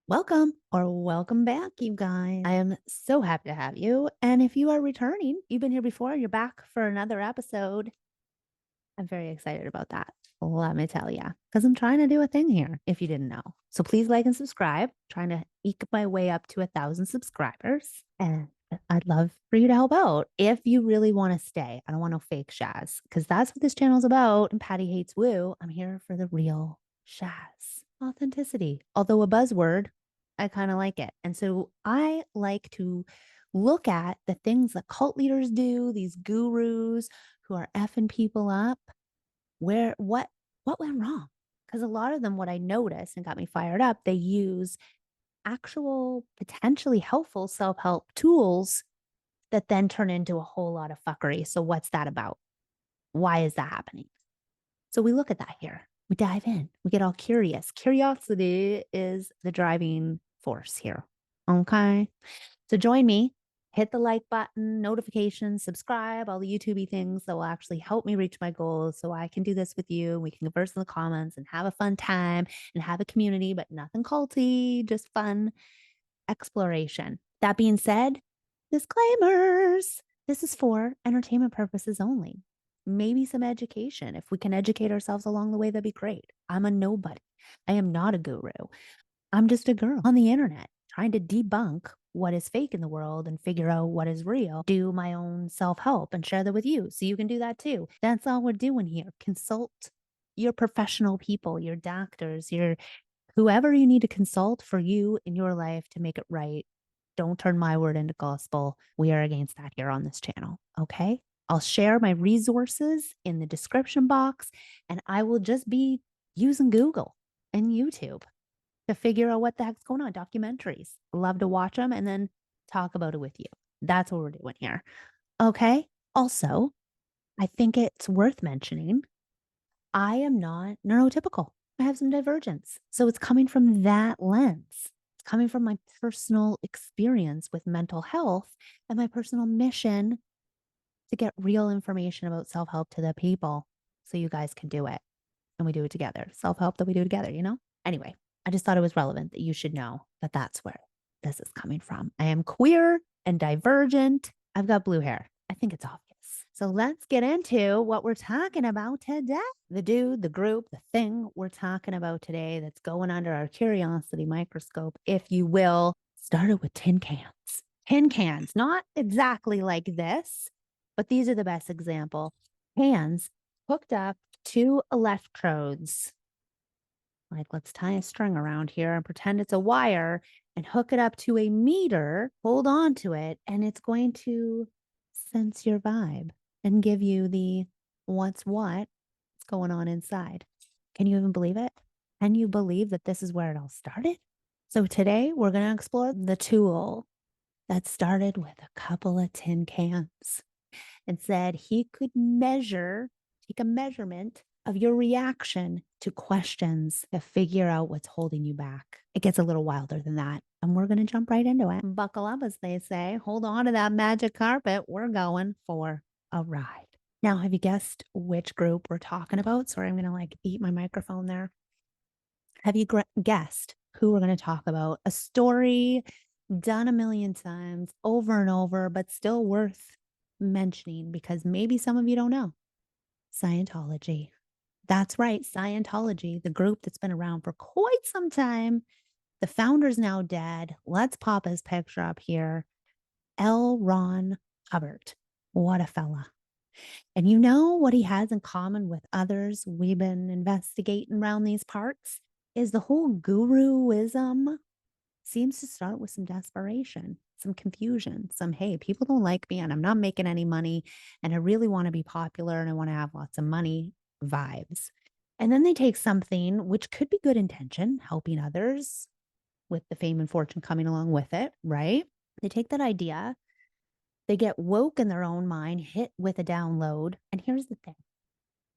Welcome or welcome back, you guys. I am so happy to have you. And if you are returning, you've been here before, you're back for another episode. I'm very excited about that. Let me tell you, because I'm trying to do a thing here, if you didn't know. So please like and subscribe. Trying to eke my way up to 1,000 subscribers. And I'd love for you to help out if you really want to stay. I don't want no fake Shaz because that's what this channel is about. And Patty hates woo. I'm here for the real Shaz. Authenticity. Although a buzzword, I kind of like it. And so I like to look at the things that cult leaders do, these gurus who are effing people up. Where what went wrong? Because a lot of them, what I noticed and got me fired up, they use actual potentially helpful self-help tools that then turn into a whole lot of fuckery. So what's that about? Why is that happening? So we look at that here. We dive in. We get all curious. Curiosity is the driving force here. Okay. So join me, hit the like button, notifications, subscribe, all the YouTubey things that will actually help me reach my goals so I can do this with you. We can converse in the comments and have a fun time and have a community, but nothing culty, just fun exploration. That being said, disclaimers. This is for entertainment purposes only. Maybe some education. If we can educate ourselves along the way, that'd be great. I'm a nobody. I am not a guru. I'm just a girl on the internet trying to debunk what is fake in the world and figure out what is real. Do my own self help and share that with you so you can do that too. That's all we're doing here. Consult your professional people, your doctors, your whoever you need to consult for you in your life to make it right. Don't turn my word into gospel. We are against that here on this channel. Okay. I'll share my resources in the description box and I will just be using Google and YouTube to figure out what the heck's going on. Documentaries. Love to watch them and then talk about it with you. That's what we're doing here. Okay. Also, I think it's worth mentioning I am not neurotypical. I have some divergence. So it's coming from that lens. It's coming from my personal experience with mental health and my personal mission to get real information about self help to the people so you guys can do it and we do it together. Self help that we do together, you know? Anyway, I just thought it was relevant that you should know that that's where this is coming from. I am queer and divergent. I've got blue hair. I think it's obvious. So let's get into what we're talking about today. The dude, the group, the thing we're talking about today that's going under our curiosity microscope, if you will, started with tin cans. Tin cans, not exactly like this, but these are the best example. Cans hooked up to electrodes. Like, let's tie a string around here and pretend it's a wire and hook it up to a meter, hold on to it, and it's going to sense your vibe and give you the what's what's going on inside. Can you even believe it? Can you believe that this is where it all started? So today we're going to explore the tool that started with a couple of tin cans and said he could take a measurement of your reaction to questions to figure out what's holding you back. It gets a little wilder than that. And we're going to jump right into it. Buckle up, as they say. Hold on to that magic carpet. We're going for a ride. Now, have you guessed which group we're talking about? Sorry, I'm going to like eat my microphone there. Have you guessed who we're going to talk about? A story done a million times over and over, but still worth mentioning because maybe some of you don't know. Scientology. That's right, Scientology, the group that's been around for quite some time. The founder's now dead. Let's pop his picture up here. L. Ron Hubbard. What a fella. And you know what he has in common with others we've been investigating around these parts is the whole guruism seems to start with some desperation, some confusion, some, hey, people don't like me and I'm not making any money and I really want to be popular and I want to have lots of money vibes. And then they take something which could be good intention, helping others with the fame and fortune coming along with it, right? They take that idea, they get woke in their own mind, hit with a download. And here's the thing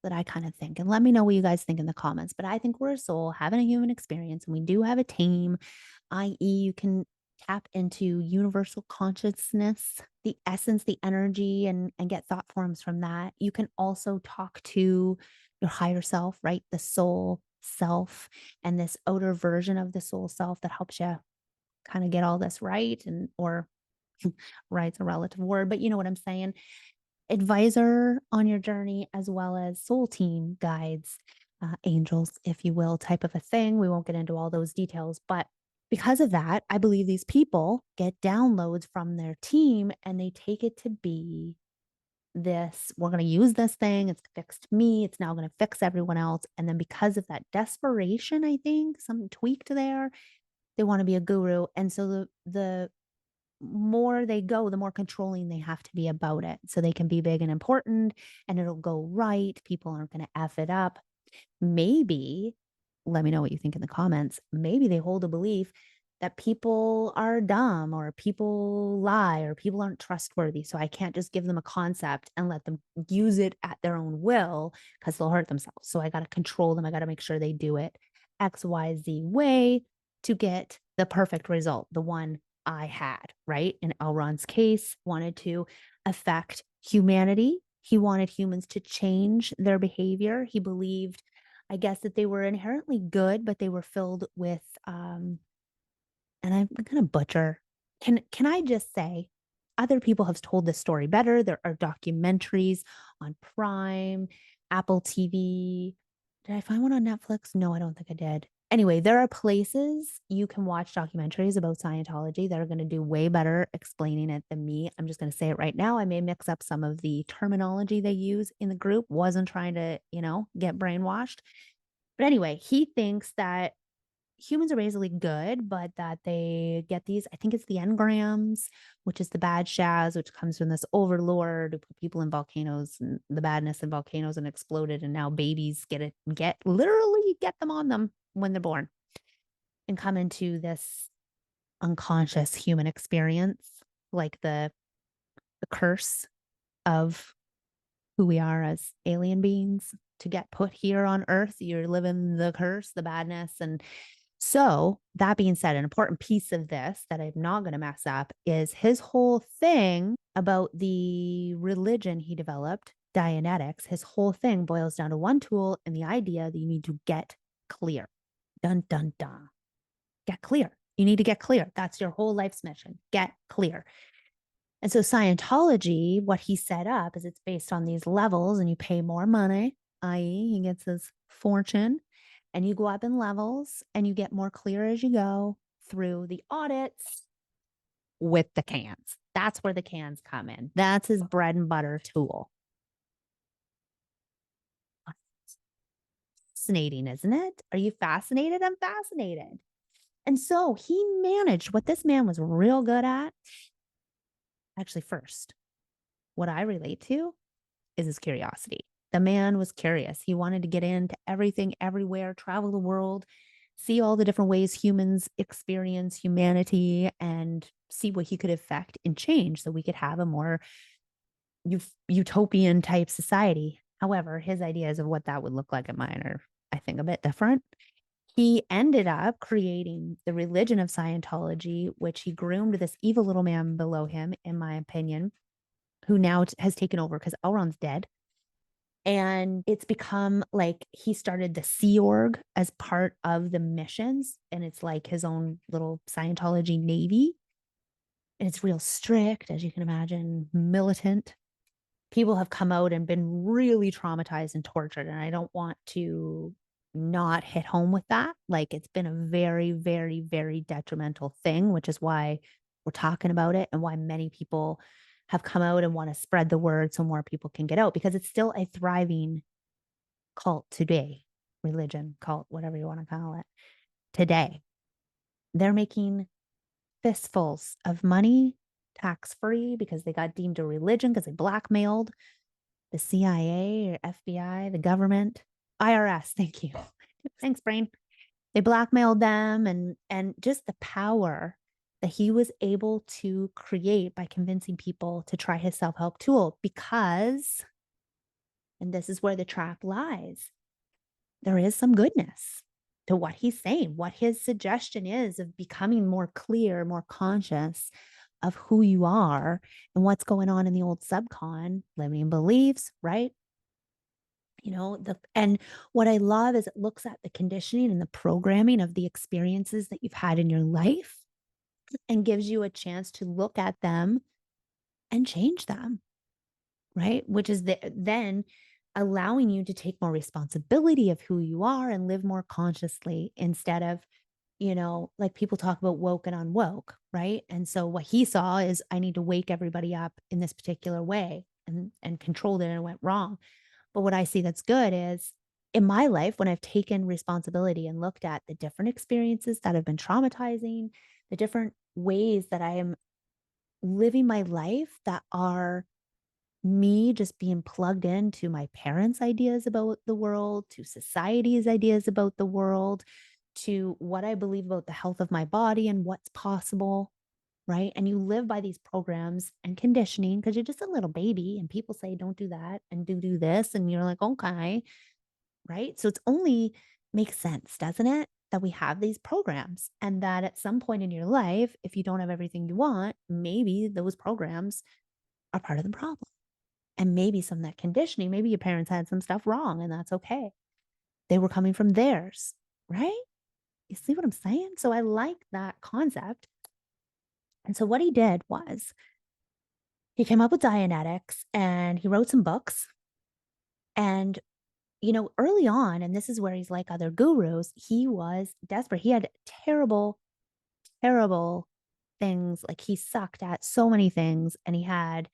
that I kind of think, and let me know what you guys think in the comments. But I think we're a soul having a human experience, and we do have a team, i.e., you can tap into universal consciousness, the essence, the energy, and get thought forms from that. You can also talk to your higher self, right? The soul, self and this outer version of the soul self that helps you kind of get all this right, and or right's a relative word, but you know what I'm saying. Advisor on your journey, as well as soul team guides, angels, if you will, type of a thing. We won't get into all those details, but because of that, I believe these people get downloads from their team and they take it to be this, we're going to use this thing. It's fixed me. It's now going to fix everyone else. And then because of that desperation, I think something tweaked there, they want to be a guru. And so the more they go, the more controlling they have to be about it. So they can be big and important and it'll go right. People aren't going to F it up. Maybe, let me know what you think in the comments. Maybe they hold a belief that people are dumb or people lie or people aren't trustworthy. So I can't just give them a concept and let them use it at their own will because they'll hurt themselves. So I got to control them. I got to make sure they do it XYZ way to get the perfect result, the one I had, right? In Elrond's case, wanted to affect humanity. He wanted humans to change their behavior. He believed, I guess, that they were inherently good, but they were filled with and I'm gonna butcher. Can I just say other people have told this story better. There are documentaries on Prime, Apple TV. Did I find one on Netflix? No, I don't think I did. Anyway, there are places you can watch documentaries about Scientology that are going to do way better explaining it than me. I'm just going to say it right now. I may mix up some of the terminology they use in the group. Wasn't trying to, get brainwashed. But anyway, he thinks that humans are basically good, but that they get these, I think it's the engrams, which is the bad shaz, which comes from this overlord who put people in volcanoes and the badness in volcanoes and exploded. And now babies literally get them on them when they're born and come into this unconscious human experience, like the curse of who we are as alien beings to get put here on earth. You're living the curse, the badness. And so, that being said, an important piece of this that I'm not going to mess up is his whole thing about the religion he developed, Dianetics. His whole thing boils down to one tool and the idea that you need to get clear. Dun, dun, dun. Get clear. You need to get clear. That's your whole life's mission. Get clear. And so, Scientology, what he set up is it's based on these levels, and you pay more money, i.e., he gets his fortune and you go up in levels and you get more clear as you go through the audits with the cans. That's where the cans come in. That's his bread and butter tool. Fascinating, isn't it? Are you fascinated? I'm fascinated. And so he managed what this man was real good at. Actually, first, what I relate to is his curiosity. The man was curious. He wanted to get into everything, everywhere, travel the world, see all the different ways humans experience humanity, and see what he could affect and change so we could have a more utopian type society. However, his ideas of what that would look like and mine are, I think, a bit different. He ended up creating the religion of Scientology, which he groomed this evil little man below him, in my opinion, who now has taken over because Elrond's dead. And it's become like he started the Sea Org as part of the missions. And it's like his own little Scientology Navy. And it's real strict, as you can imagine, militant. People have come out and been really traumatized and tortured. And I don't want to not hit home with that. Like, it's been a very, very, very detrimental thing, which is why we're talking about it and why many people have come out and want to spread the word so more people can get out, because it's still a thriving cult today, religion, cult, whatever you want to call it. Today, they're making fistfuls of money tax free because they got deemed a religion because they blackmailed the CIA or FBI, the government, IRS. Thank you. Thanks, brain. They blackmailed them, and just the power that he was able to create by convincing people to try his self-help tool, because, and this is where the trap lies, there is some goodness to what he's saying, what his suggestion is of becoming more clear, more conscious of who you are and what's going on in the old subcon, limiting beliefs, right? And what I love is it looks at the conditioning and the programming of the experiences that you've had in your life and gives you a chance to look at them and change them, right? Which is then allowing you to take more responsibility of who you are and live more consciously instead of, like people talk about woke and unwoke, right? And so what he saw is I need to wake everybody up in this particular way and controlled it and it went wrong. But what I see that's good is in my life, when I've taken responsibility and looked at the different experiences that have been traumatizing, the different ways that I am living my life that are me just being plugged into my parents' ideas about the world, to society's ideas about the world, to what I believe about the health of my body and what's possible, right? And you live by these programs and conditioning because you're just a little baby and people say, don't do that and do this. And you're like, okay, right? So it's only makes sense, doesn't it? That we have these programs and that at some point in your life, if you don't have everything you want, maybe those programs are part of the problem. And maybe some of that conditioning, maybe your parents had some stuff wrong and that's okay. They were coming from theirs, right? You see what I'm saying? So I like that concept. And so what he did was he came up with Dianetics and he wrote some books. And, early on, and this is where he's like other gurus, he was desperate. He had terrible, terrible things. Like he sucked at so many things and he had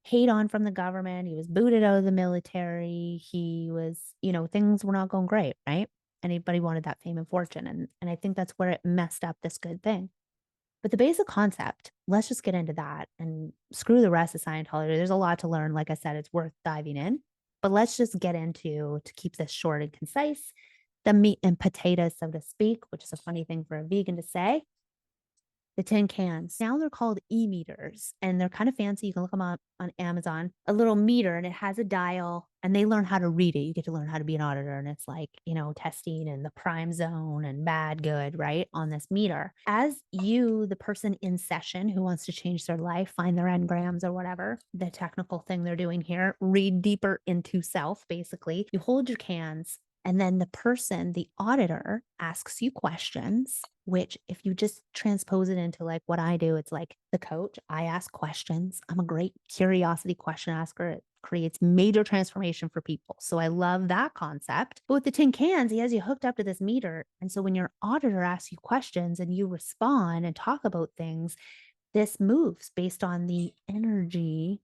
hate on from the government. He was booted out of the military. He was, things were not going great, right? Anybody wanted that fame and fortune. And I think that's where it messed up this good thing. But the basic concept, let's just get into that and screw the rest of Scientology. There's a lot to learn. Like I said, it's worth diving in. But let's just get into, to keep this short and concise, the meat and potatoes, so to speak, which is a funny thing for a vegan to say. The tin cans. Now they're called e-meters and they're kind of fancy. You can look them up on Amazon. A little meter and it has a dial and they learn how to read it. You get to learn how to be an auditor and it's like, testing and the prime zone and bad, good, right? On this meter. As you, the person in session who wants to change their life, find their engrams or whatever, the technical thing they're doing here, read deeper into self, basically. You hold your cans and then the person, the auditor, asks you questions, which if you just transpose it into like what I do, it's like the coach, I ask questions. I'm a great curiosity question asker. It creates major transformation for people. So I love that concept. But with the tin cans, he has you hooked up to this meter. And so when your auditor asks you questions and you respond and talk about things, this moves based on the energy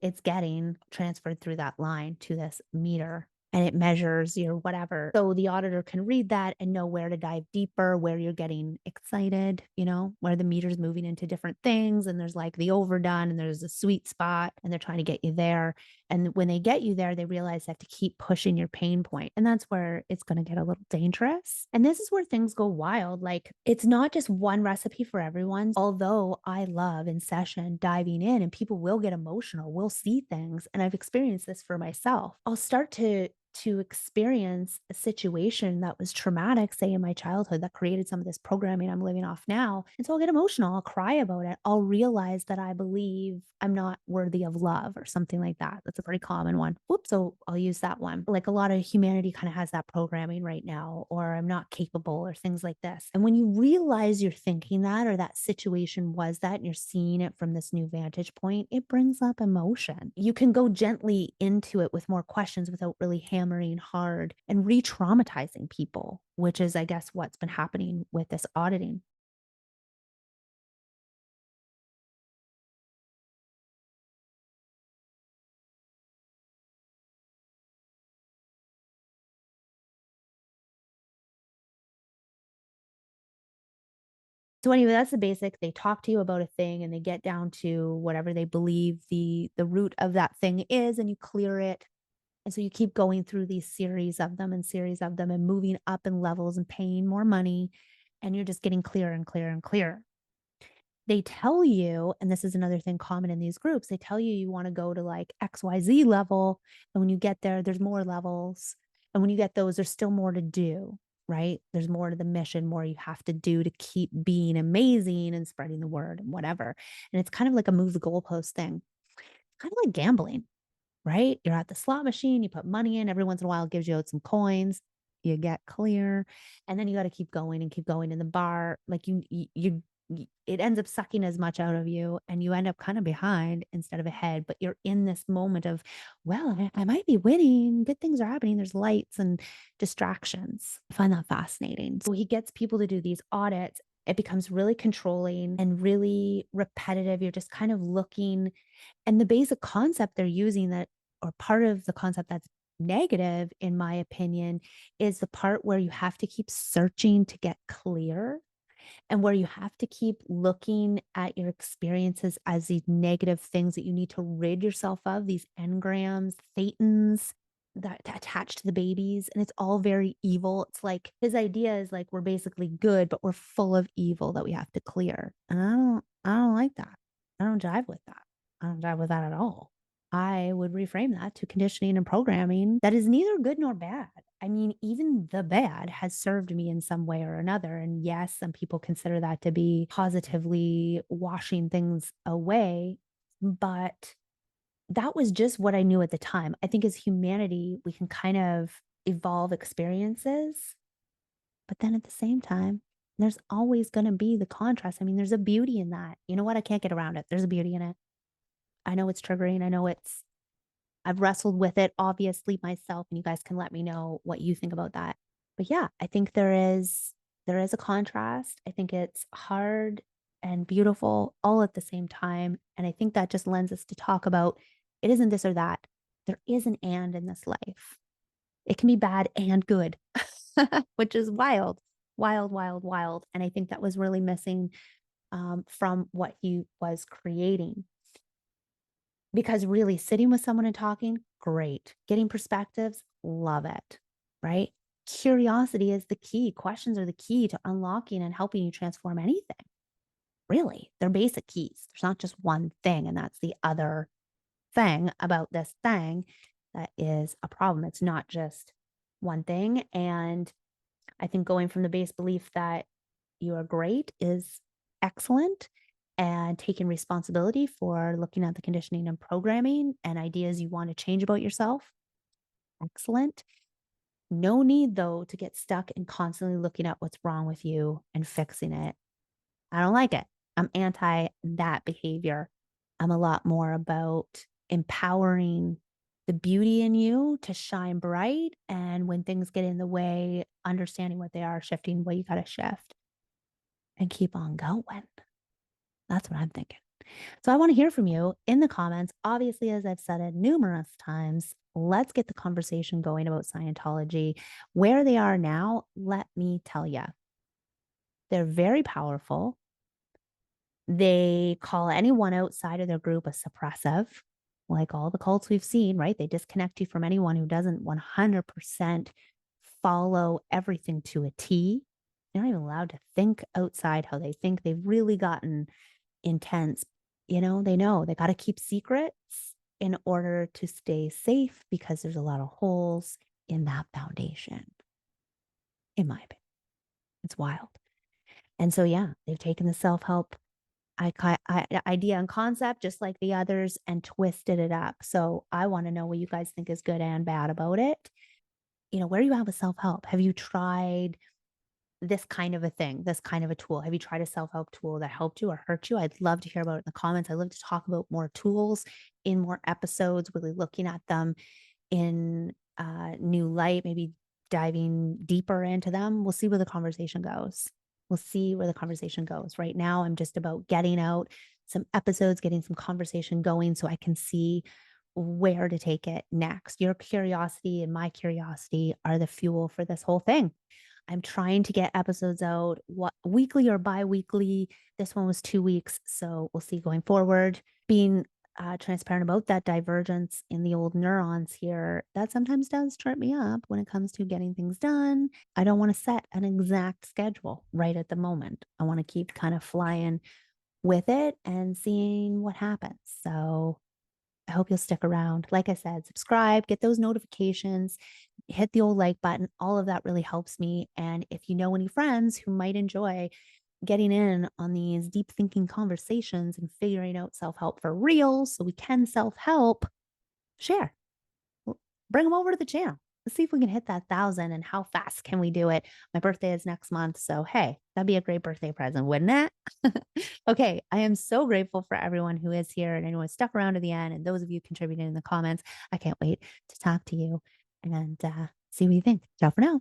it's getting transferred through that line to this meter and it measures your whatever. So the auditor can read that and know where to dive deeper, where you're getting excited, where the meter's moving into different things. And there's like the overdone and there's a sweet spot and they're trying to get you there. And when they get you there, they realize they have to keep pushing your pain point. And that's where it's going to get a little dangerous. And this is where things go wild. Like it's not just one recipe for everyone. Although I love in session diving in and people will get emotional, will see things. And I've experienced this for myself. I'll start to experience a situation that was traumatic, say in my childhood, that created some of this programming I'm living off now. And so I'll get emotional. I'll cry about it. I'll realize that I believe I'm not worthy of love or something like that. That's a pretty common one. Whoops. So I'll use that one. Like a lot of humanity kind of has that programming right now, or I'm not capable or things like this. And when you realize you're thinking that, or that situation was that, and you're seeing it from this new vantage point, it brings up emotion. You can go gently into it with more questions without really hammering hard and re-traumatizing people, which is, I guess, what's been happening with this auditing. So anyway, that's the basic. They talk to you about a thing and they get down to whatever they believe the root of that thing is, and you clear it. And so you keep going through these series of them and moving up in levels and paying more money. And you're just getting clearer and clearer and clearer. They tell you, and this is another thing common in these groups, they tell you you want to go to like XYZ level. And when you get there, there's more levels. And when you get those, there's still more to do, right? There's more to the mission, more you have to do to keep being amazing and spreading the word and whatever. And it's kind of like a move the goalpost thing, kind of like gambling, right? You're at the slot machine, you put money in, every once in a while it gives you out some coins, you get clear, and then you got to keep going in the bar. Like it ends up sucking as much out of you and you end up kind of behind instead of ahead, but you're in this moment of, well, I might be winning. Good things are happening. There's lights and distractions. I find that fascinating. So he gets people to do these audits. It becomes really controlling and really repetitive. You're just kind of looking, and the basic concept they're using that, or part of the concept that's negative, in my opinion, is the part where you have to keep searching to get clear and where you have to keep looking at your experiences as these negative things that you need to rid yourself of, these engrams, thetans that attach to the babies. And it's all very evil. It's like his idea is like we're basically good, but we're full of evil that we have to clear. And I don't like that. I don't jive with that. I don't jive with that at all. I would reframe that to conditioning and programming that is neither good nor bad. I mean, even the bad has served me in some way or another. And yes, some people consider that to be positively washing things away, but that was just what I knew at the time. I think as humanity, we can kind of evolve experiences, but then at the same time, there's always going to be the contrast. I mean, there's a beauty in that. You know what? I can't get around it. There's a beauty in it. I know it's triggering. I've wrestled with it obviously myself, and you guys can let me know what you think about that. But yeah, I think there is a contrast. I think it's hard and beautiful all at the same time. And I think that just lends us to talk about it isn't this or that. There is an and in this life. It can be bad and good, which is wild, wild, wild, wild. And I think that was really missing from what he was creating. Because really sitting with someone and talking, great. Getting perspectives, love it, right? Curiosity is the key. Questions are the key to unlocking and helping you transform anything. Really, they're basic keys. There's not just one thing, and that's the other thing about this thing that is a problem. It's not just one thing. And I think going from the base belief that you are great is excellent, and taking responsibility for looking at the conditioning and programming and ideas you want to change about yourself. Excellent. No need, though, to get stuck in constantly looking at what's wrong with you and fixing it. I don't like it. I'm anti that behavior. I'm a lot more about empowering the beauty in you to shine bright. And when things get in the way, understanding what they are, shifting what you got to shift and keep on going. That's what I'm thinking. So I want to hear from you in the comments. Obviously, as I've said it numerous times, let's get the conversation going about Scientology. Where they are now, let me tell you, they're very powerful. They call anyone outside of their group a suppressive, like all the cults we've seen, right? They disconnect you from anyone who doesn't 100% follow everything to a T. They're not even allowed to think outside how they think. They've really gotten intense. They know they got to keep secrets in order to stay safe because there's a lot of holes in that foundation, in my opinion. It's wild. And so, yeah, they've taken the self-help idea and concept just like the others and twisted it up. So I want to know what you guys think is good and bad about it. Where do you have with self-help? Have you tried this kind of a thing, this kind of a tool? Have you tried a self-help tool that helped you or hurt you? I'd love to hear about it in the comments. I'd love to talk about more tools in more episodes, really looking at them in new light, maybe diving deeper into them. We'll see where the conversation goes. We'll see where the conversation goes. Right now, I'm just about getting out some episodes, getting some conversation going so I can see where to take it next. Your curiosity and my curiosity are the fuel for this whole thing. I'm trying to get episodes out weekly or bi-weekly. This one was 2 weeks, so we'll see going forward. Being transparent about that divergence in the old neurons here, that sometimes does trip me up when it comes to getting things done. I don't want to set an exact schedule right at the moment. I want to keep kind of flying with it and seeing what happens. So I hope you'll stick around. Like I said, subscribe, get those notifications, hit the old like button. All of that really helps me. And if you know any friends who might enjoy getting in on these deep thinking conversations and figuring out self help for real so we can self help, share. Bring them over to the channel. Let's see if we can hit that 1,000 and how fast can we do it? My birthday is next month. So, hey, that'd be a great birthday present, wouldn't it? Okay. I am so grateful for everyone who is here and anyone stuck around to the end. And those of you contributing in the comments, I can't wait to talk to you and see what you think. Ciao for now.